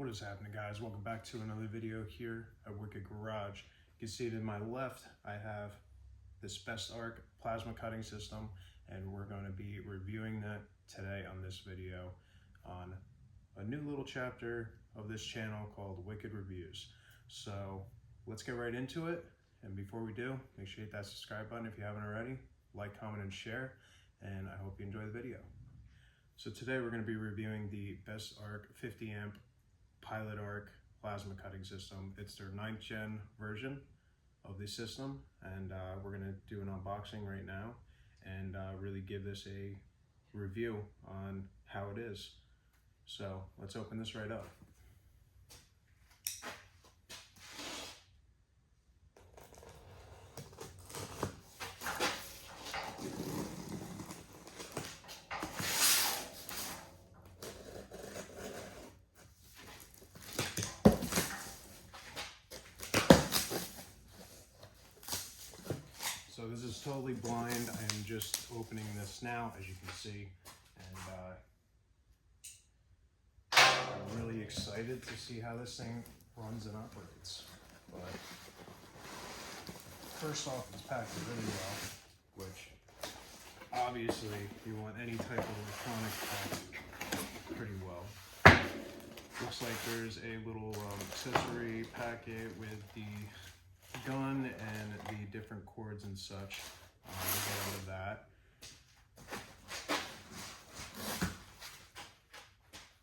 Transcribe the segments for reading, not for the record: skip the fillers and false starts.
What is happening, guys? Welcome back to another video here at Wicked Garage. You can see to my left I have this Bestarc plasma cutting system, and we're going to be reviewing that today on this video on a new little chapter of this channel called Wicked Reviews. So let's get right into it, and before we do, make sure you hit that subscribe button if you haven't already. Like, comment, and share, and I hope you enjoy the video. So today we're going to be reviewing the Bestarc 50 amp Pilot Arc plasma cutting system. It's their 9th gen version of the system, and we're going to do an unboxing right now and really give this a review on how it is. So let's open this right up. So this is totally blind. I am just opening this now, as you can see, and I'm really excited to see how this thing runs and operates. But first off, it's packed really well, which obviously you want any type of electronic packed pretty well. Looks like there's a little accessory packet with the gun and the different cords and such. We'll get into that.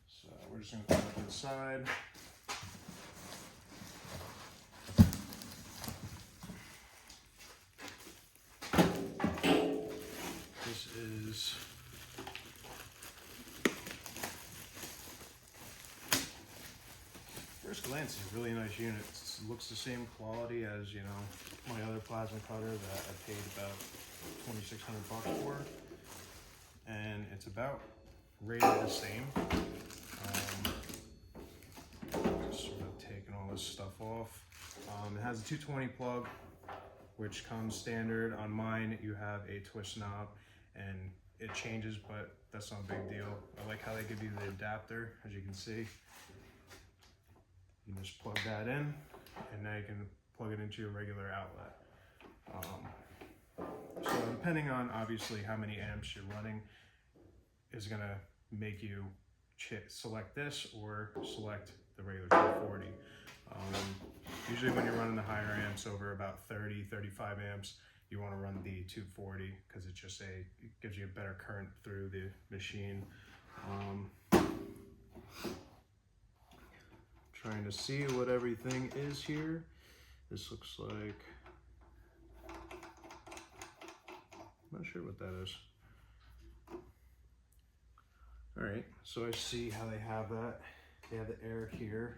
So we're just going to put it to the side. This is first glance, it's a really nice unit. It looks the same quality as, you know, my other plasma cutter that I paid about $2,600 for, and it's about rated the same. Just sort of taking all this stuff off. It has a 220 plug, which comes standard. On mine, you have a twist knob, and it changes, but that's not a big deal. I like how they give you the adapter, as you can see. You just plug that in, and now you can plug it into your regular outlet. So depending on obviously how many amps you're running is going to make you select this or select the regular 240. Usually when you're running the higher amps over about 30, 35 amps, you want to run the 240 because it gives you a better current through the machine. Trying to see what everything is here. This looks like, I'm not sure what that is. All right, so I see how they have that. They have the air here.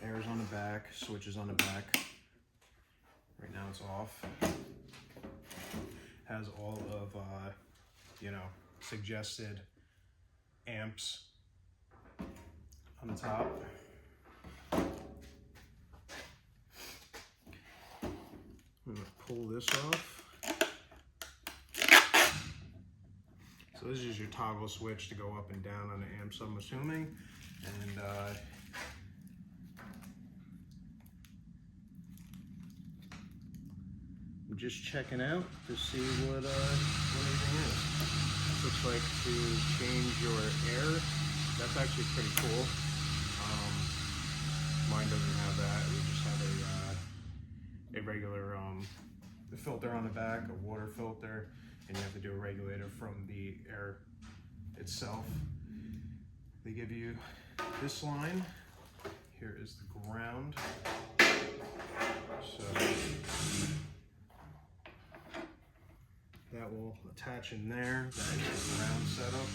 Air is on the back, switch is on the back. Right now it's off. Has all of, you know, suggested amps on the top. I'm going to pull this off. So this is your toggle switch to go up and down on the amps, I'm assuming. And I'm just checking out to see what everything is. This looks like to change your air. That's actually pretty cool. Mine doesn't have that. We just have a regular filter on the back, a water filter, and you have to do a regulator from the air itself. They give you this line. Here is the ground. So that will attach in there. That is the ground setup.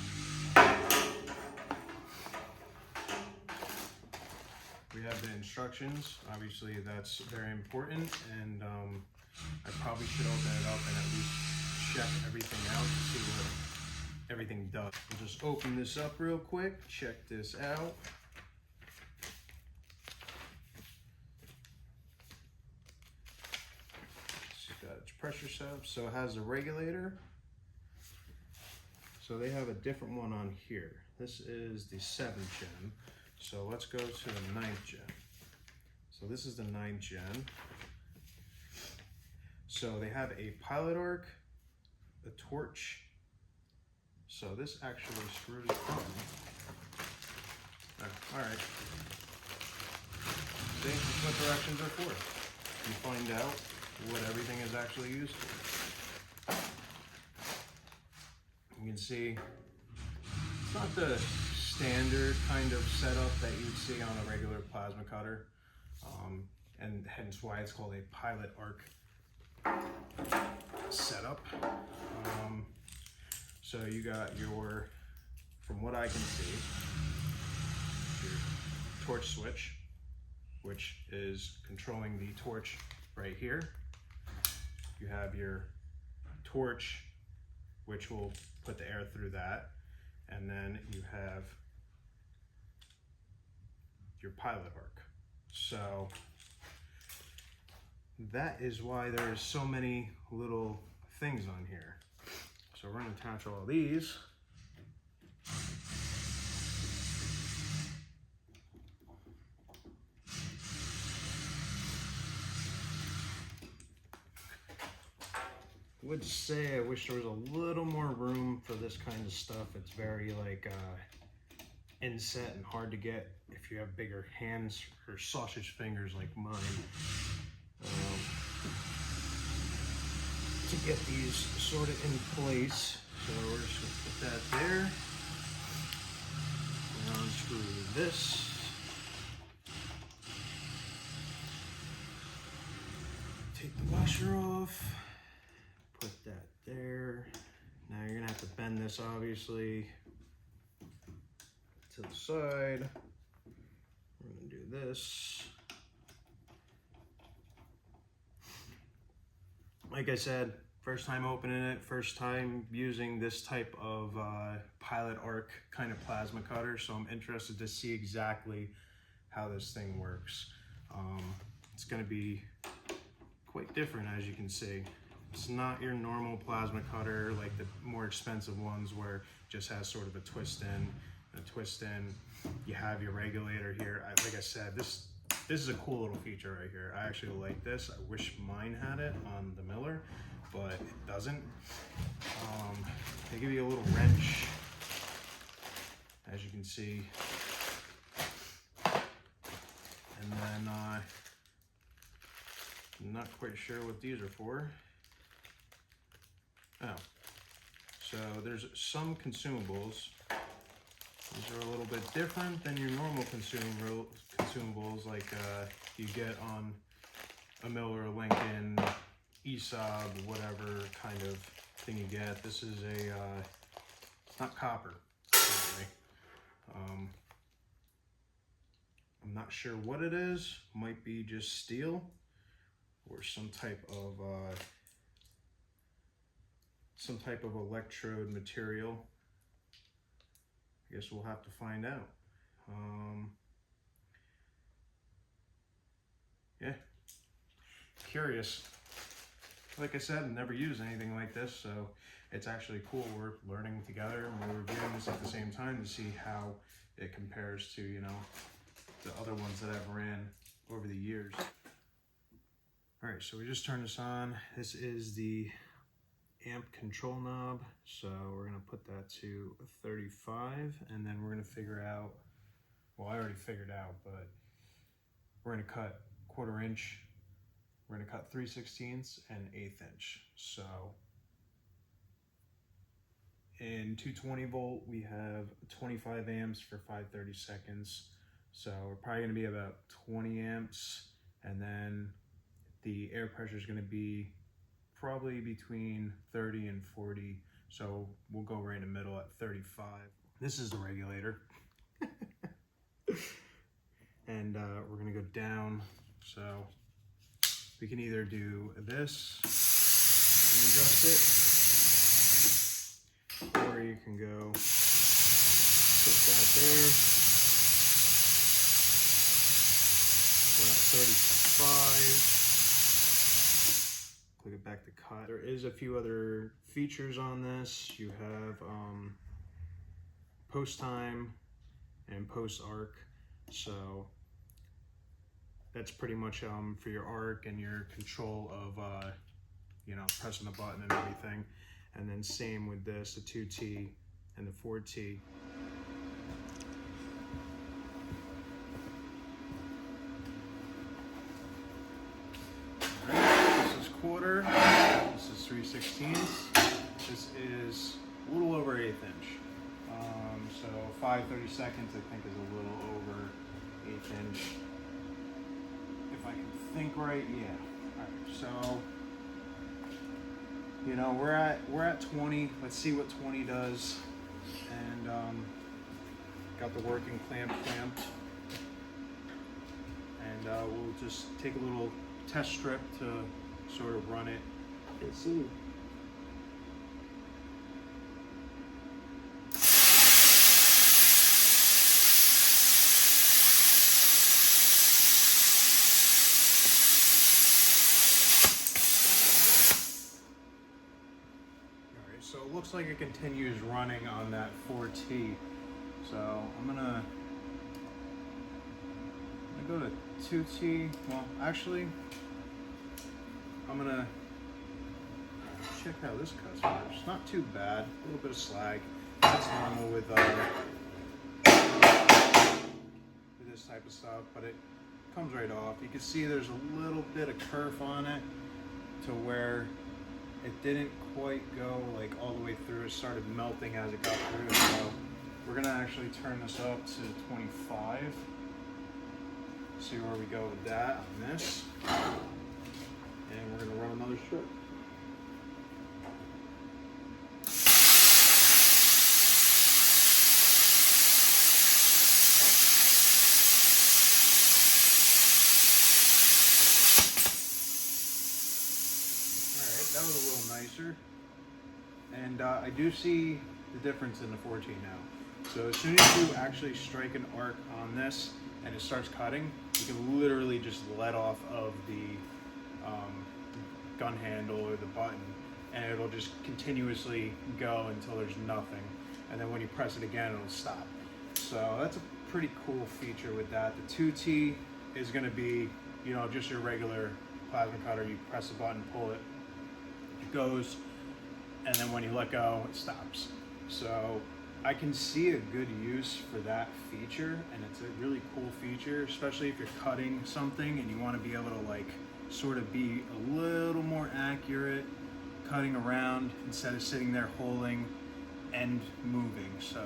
We have the instructions. Obviously that's very important, and I probably should open it up and at least check everything out to see what everything does. We'll just open this up real quick, check this out. It's got its pressure setup, so it has a regulator. So they have a different one on here. This is the 7th gen. So let's go to the 9th gen. So this is the 9th gen. So they have a pilot arc, a torch. So this actually screws on. Oh, all right. See, that's what directions are for. You find out what everything is actually used for. You can see it's not the standard kind of setup that you'd see on a regular plasma cutter, and hence why it's called a pilot arc setup. So you got your, from what I can see, your torch switch, which is controlling the torch right here. You have your torch, which will put the air through that. And then you have your pilot arc. So that is why there's so many little things on here. So we're going to attach all these. Would say I wish there was a little more room for this kind of stuff. It's very like inset and hard to get if you have bigger hands or sausage fingers like mine. To get these sort of in place. So we're just gonna put that there. Now unscrew this. Take the washer off. Put that there. Now you're gonna have to bend this obviously to the side. We're gonna do this. Like I said, first time opening it, first time using this type of pilot arc kind of plasma cutter, so I'm interested to see exactly how this thing works. It's going to be quite different, as you can see. It's not your normal plasma cutter like the more expensive ones where it just has sort of a twist in, a twist in. You have your regulator here. Like I said, this is a cool little feature right here. I actually like this. I wish mine had it on the Miller, but it doesn't. They give you a little wrench, as you can see. And then, I'm not quite sure what these are for. Oh, so there's some consumables. These are a little bit different than your normal consumables like you get on a Miller, Lincoln, ESOB, whatever kind of thing you get. This is a, it's not copper, apparently. I'm not sure what it is. Might be just steel or some type of electrode material. I guess we'll have to find out. Yeah, curious. Like I said, I've never used anything like this, so it's actually cool. We're learning together and we're reviewing this at the same time to see how it compares to, you know, the other ones that I've ran over the years. All right, so we just turned this on. This is the amp control knob, so we're gonna put that to 35, and then we're gonna figure out, well, I already figured out, but we're gonna cut 1/4 inch, we're gonna cut 3/16 and 1/8 inch. So in 220 volt, we have 25 amps for 530 seconds. So we're probably gonna be about 20 amps, and then the air pressure is gonna be probably between 30 and 40. So we'll go right in the middle at 35. This is the regulator. And we're gonna go down. So we can either do this and adjust it, or you can go put that there. We're at 35. Click it back to cut. There is a few other features on this. You have post time and post arc. So that's pretty much for your arc and your control of you know, pressing the button and everything. And then same with this, the 2T and the 4T. Quarter, this is 3/16. This is a little over 1/8 inch. So 5/32 I think is a little over 1/8 inch. If I can think right, yeah. Alright, so you know, we're at 20. Let's see what 20 does. And got the working clamp clamped. And we'll just take a little test strip to sort of run it and see. Alright, so it looks like it continues running on that 4T. So I'm gonna go to 2T. Well, actually, I'm gonna check how this cuts first. Not too bad, a little bit of slag. That's normal with this type of stuff, but it comes right off. You can see there's a little bit of kerf on it to where it didn't quite go like all the way through. It started melting as it got through. So we're gonna actually turn this up to 25. See where we go with that on this. And we're going to run another strip. Alright, that was a little nicer. And I do see the difference in the 14 now. So as soon as you actually strike an arc on this and it starts cutting, you can literally just let off of the gun handle or the button, and it'll just continuously go until there's nothing, and then when you press it again it'll stop. So that's a pretty cool feature with that. The 2T is going to be, you know, just your regular plasma cutter. You press the button, pull it, it goes, and then when you let go it stops. So I can see a good use for that feature, and it's a really cool feature, especially if you're cutting something and you want to be able to like sort of be a little more accurate cutting around instead of sitting there holding and moving. So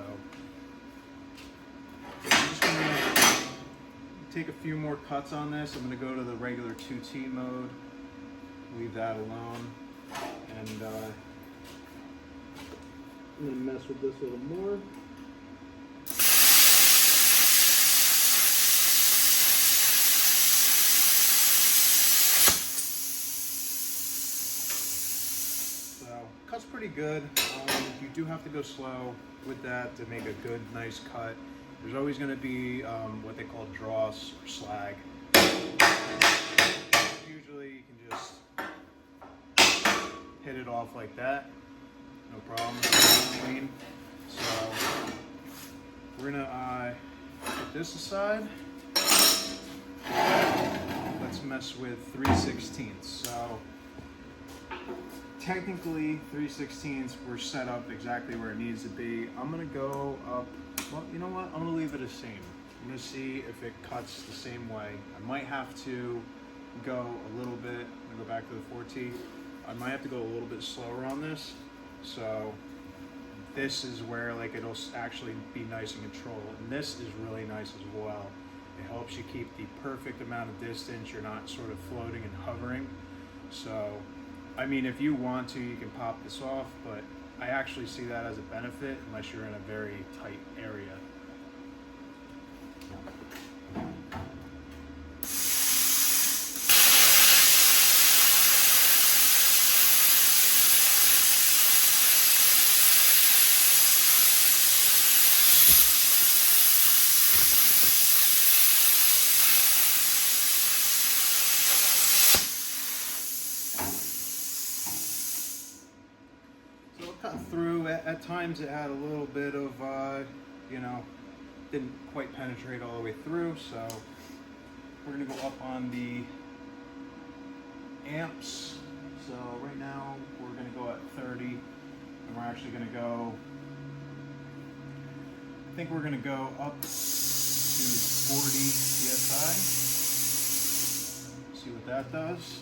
I'm just gonna take a few more cuts on this. I'm gonna go to the regular 2T mode, leave that alone, and I'm gonna mess with this a little more. Cuts pretty good. You do have to go slow with that to make a good, nice cut. There's always going to be what they call dross or slag. Usually you can just hit it off like that, no problem. Clean. So we're gonna put this aside. Let's mess with 3/16. So technically 3/16 we're set up exactly where it needs to be. I'm gonna go up, well, you know what, I'm gonna leave it the same. I'm gonna see if it cuts the same way. I might have to go a little bit, I'm gonna go back to the 4T. I might have to go a little bit slower on this. So this is where like it'll actually be nice and controlled. And this is really nice as well. It helps you keep the perfect amount of distance. You're not sort of floating and hovering. So I mean, if you want to, you can pop this off, but I actually see that as a benefit unless you're in a very tight area. Cut through. At times it had a little bit of you know, didn't quite penetrate all the way through, so we're gonna go up on the amps. So right now we're gonna go at 30, and we're actually gonna go, I think we're gonna go up to 40 PSI. See what that does.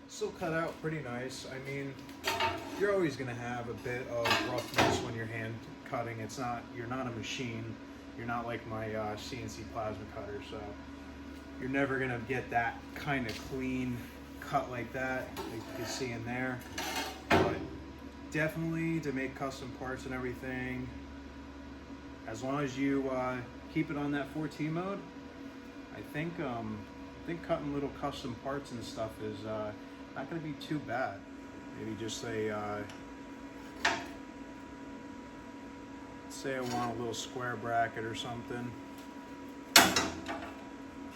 Still cut out pretty nice. I mean, you're always gonna have a bit of roughness when you're hand cutting. It's not, you're not a machine. You're not like my CNC plasma cutter, so you're never gonna get that kind of clean cut like that, like you can see in there. But definitely to make custom parts and everything, as long as you keep it on that 4T mode, I think cutting little custom parts and stuff is not going to be too bad. Maybe just say I want a little square bracket or something.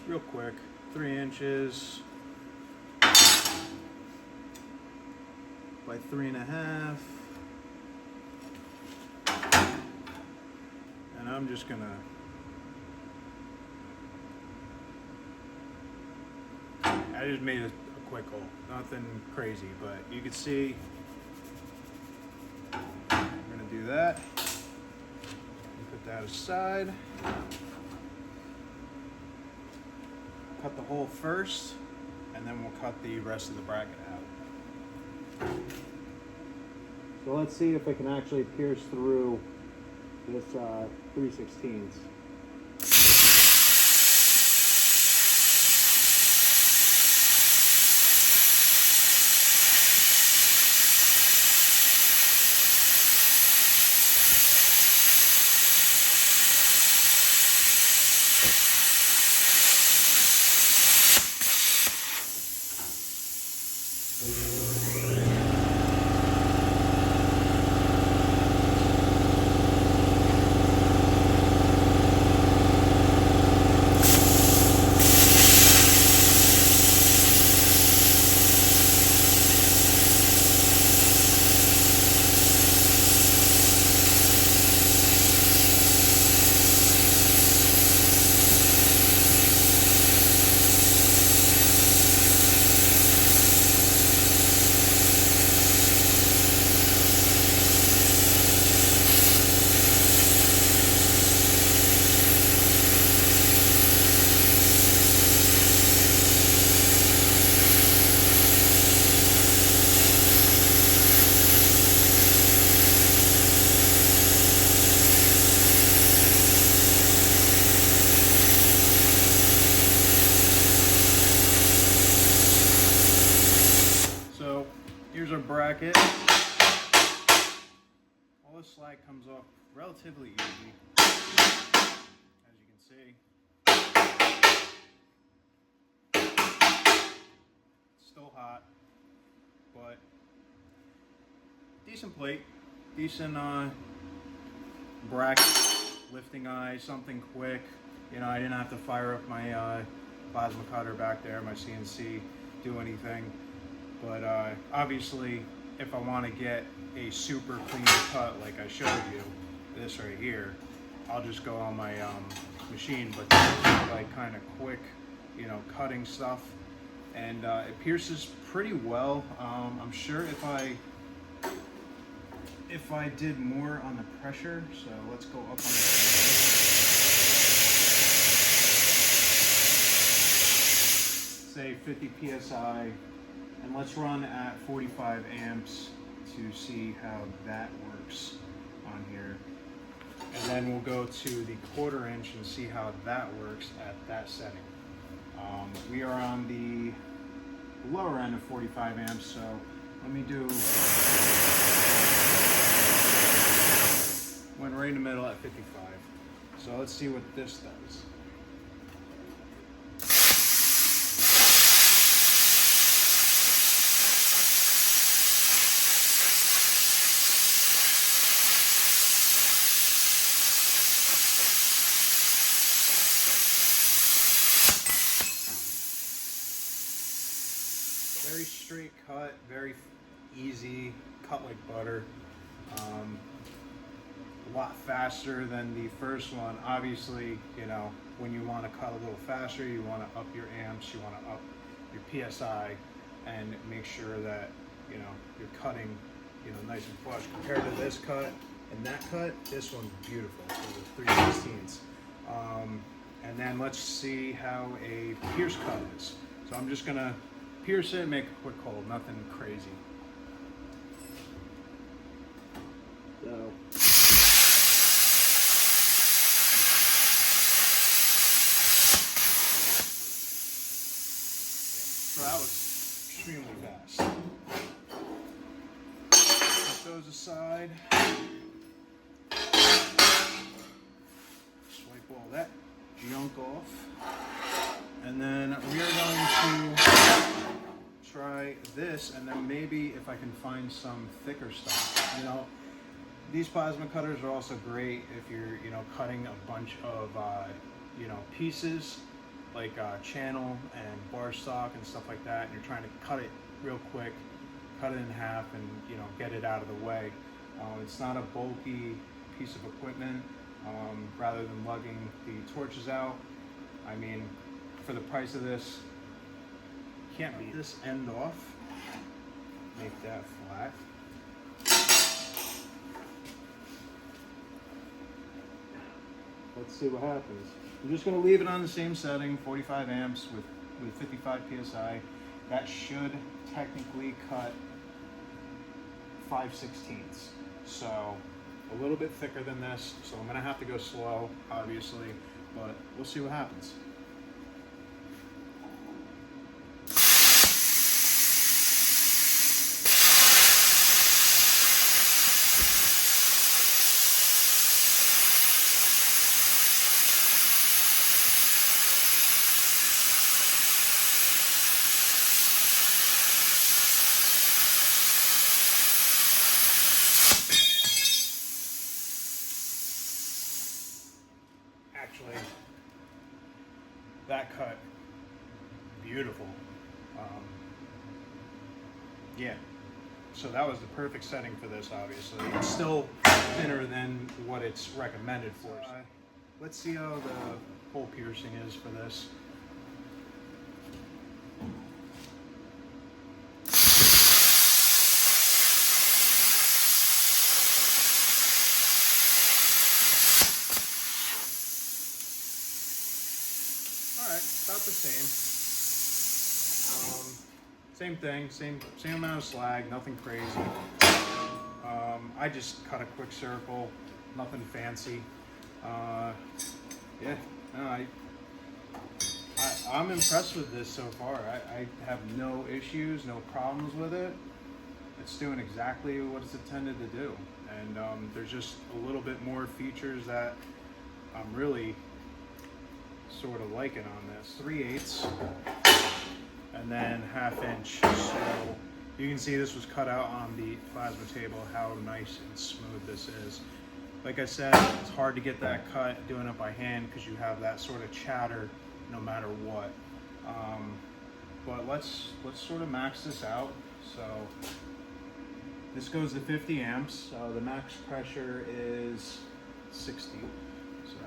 Real quick, 3 inches by 3.5. And I'm just gonna I just made a quick hole, nothing crazy, but you can see we're gonna do that. Put that aside. Cut the hole first, and then we'll cut the rest of the bracket out. So let's see if it can actually pierce through this 3/16. Here's our bracket. All the slack comes off relatively easy, as you can see. It's still hot, but decent plate, decent bracket, lifting eye, something quick. You know, I didn't have to fire up my plasma cutter back there, my CNC, do anything. But obviously, if I want to get a super clean cut like I showed you, this right here, I'll just go on my machine. But this is like kind of quick, you know, cutting stuff, and it pierces pretty well. I'm sure if I did more on the pressure, so let's go up on the say 50 PSI. And let's run at 45 amps to see how that works on here. And then we'll go to the 1/4 inch and see how that works at that setting. We are on the lower end of 45 amps, so let me do, went right in the middle at 55. So let's see what this does. Very straight cut, very easy, cut like butter. A lot faster than the first one. Obviously, you know, when you want to cut a little faster, you want to up your amps, you want to up your PSI, and make sure that, you know, you're cutting, you know, nice and flush. Compared to this cut and that cut, this one's beautiful for the 3/16. And then let's see how a pierce cut is. So I'm just gonna pierce it and make a quick hole, nothing crazy. So that was extremely fast. Put those aside. Swipe all that junk off. And then we are going to try this, and then maybe if I can find some thicker stuff. You know, these plasma cutters are also great if you're, you know, cutting a bunch of, you know, pieces like channel and bar stock and stuff like that, and you're trying to cut it real quick, cut it in half, and, you know, get it out of the way. It's not a bulky piece of equipment. Rather than lugging the torches out, I mean, for the price of this, can't beat this end off. Make that flat. Let's see what happens. I'm just going to leave it on the same setting, 45 amps with 55 PSI. That should technically cut 5/16. So a little bit thicker than this. So I'm going to have to go slow, obviously, but we'll see what happens. Actually, that cut, beautiful. Yeah, so that was the perfect setting for this, obviously. It's still thinner than what it's recommended for. Let's see how the hole piercing is for this. About the same. Same thing, same amount of slag, nothing crazy. I just cut a quick circle, nothing fancy. Yeah, no, I'm impressed with this so far. I have no issues, no problems with it. It's doing exactly what it's intended to do. And there's just a little bit more features that I'm really sort of liking on this. 3/8 and then 1/2 inch. So you can see this was cut out on the plasma table, how nice and smooth this is. Like I said, it's hard to get that cut doing it by hand because you have that sort of chatter no matter what. But let's sort of max this out. So this goes to 50 amps. The max pressure is 60. So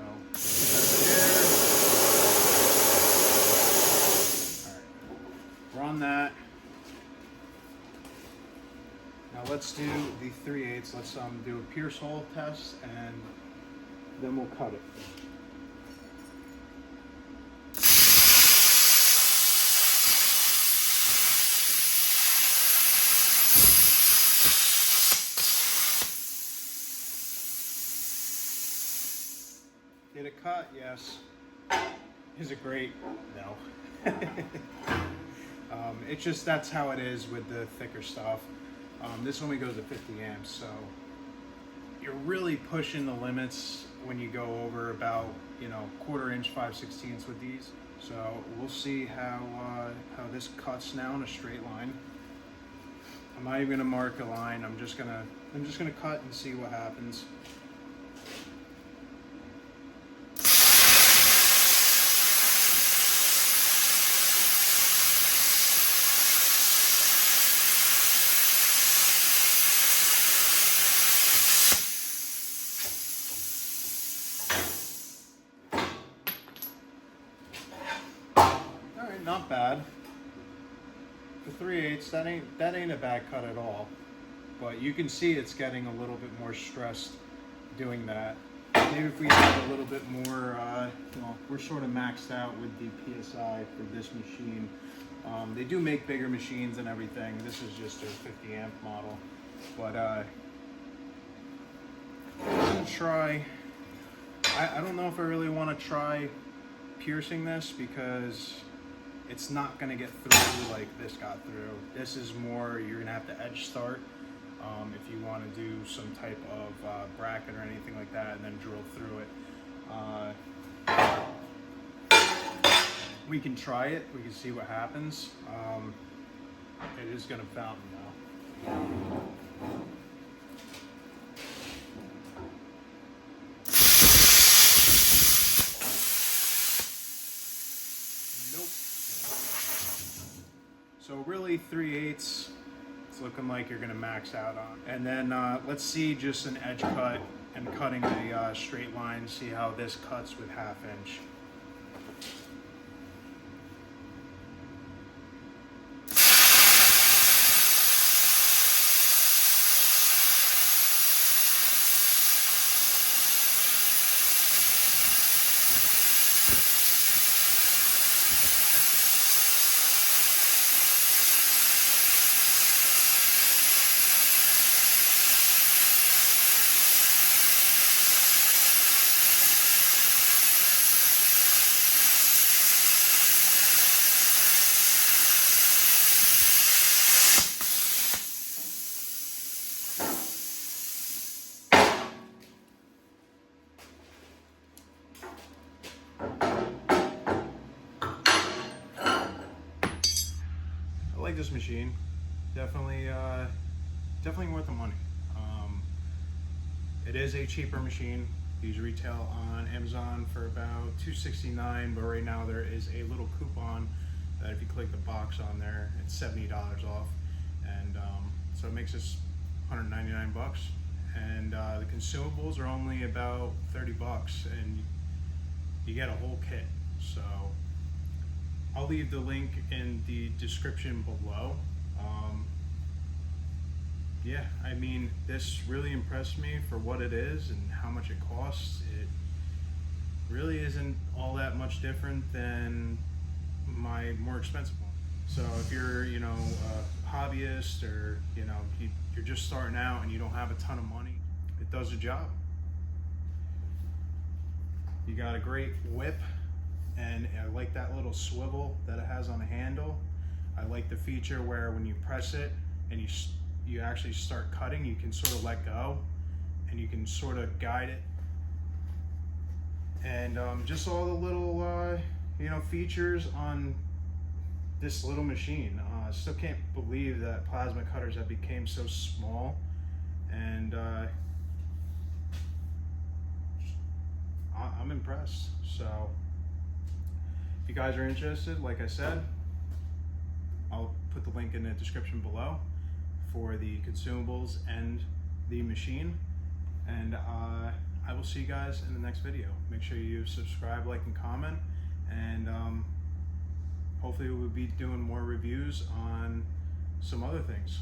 run that. Now let's do the 3/8. Let's do a pierce hole test, and then we'll cut it. Did it cut? Yes. Is it great? No. It's just, that's how it is with the thicker stuff. This only goes to 50 amps, so you're really pushing the limits when you go over about, you know, 1/4 inch 5/16 with these. So we'll see how this cuts now in a straight line. I'm not even gonna mark a line. I'm just gonna cut and see what happens. not bad. For 3/8, that ain't a bad cut at all. But you can see it's getting a little bit more stressed doing that. Maybe if we have a little bit more, well, we're sort of maxed out with the PSI for this machine. They do make bigger machines and everything. This is just a 50 amp model. But I'm gonna try, I don't know if I really want to try piercing this because it's not gonna get through like this got through. This is more, you're gonna have to edge start if you want to do some type of bracket or anything like that and then drill through it. We can try it, we can see what happens. It is gonna fountain now. Nope. So really 3/8, it's looking like you're gonna max out on. And then let's see just an edge cut and cutting a straight line, see how this cuts with 1/2 inch. I like this machine. Definitely worth the money. It is a cheaper machine. These retail on Amazon for about $269, but right now there is a little coupon that if you click the box on there, it's $70 off, and so it makes us 199 bucks. And the consumables are only about 30 bucks, and you get a whole kit. So I'll leave the link in the description below. Yeah, I mean, this really impressed me for what it is and how much it costs. It really isn't all that much different than my more expensive one. So if you're, you know, a hobbyist, or, you know, you're just starting out and you don't have a ton of money, it does the job. You got a great whip, and I like that little swivel that it has on the handle. I like the feature where when you press it and you actually start cutting, you can sort of let go and you can sort of guide it. And just all the little you know, features on this little machine. I still can't believe that plasma cutters have become so small, and I'm impressed. So if you guys are interested, like I said, I'll put the link in the description below for the consumables and the machine. And I will see you guys in the next video. Make sure you subscribe, like, and comment. And hopefully we'll be doing more reviews on some other things.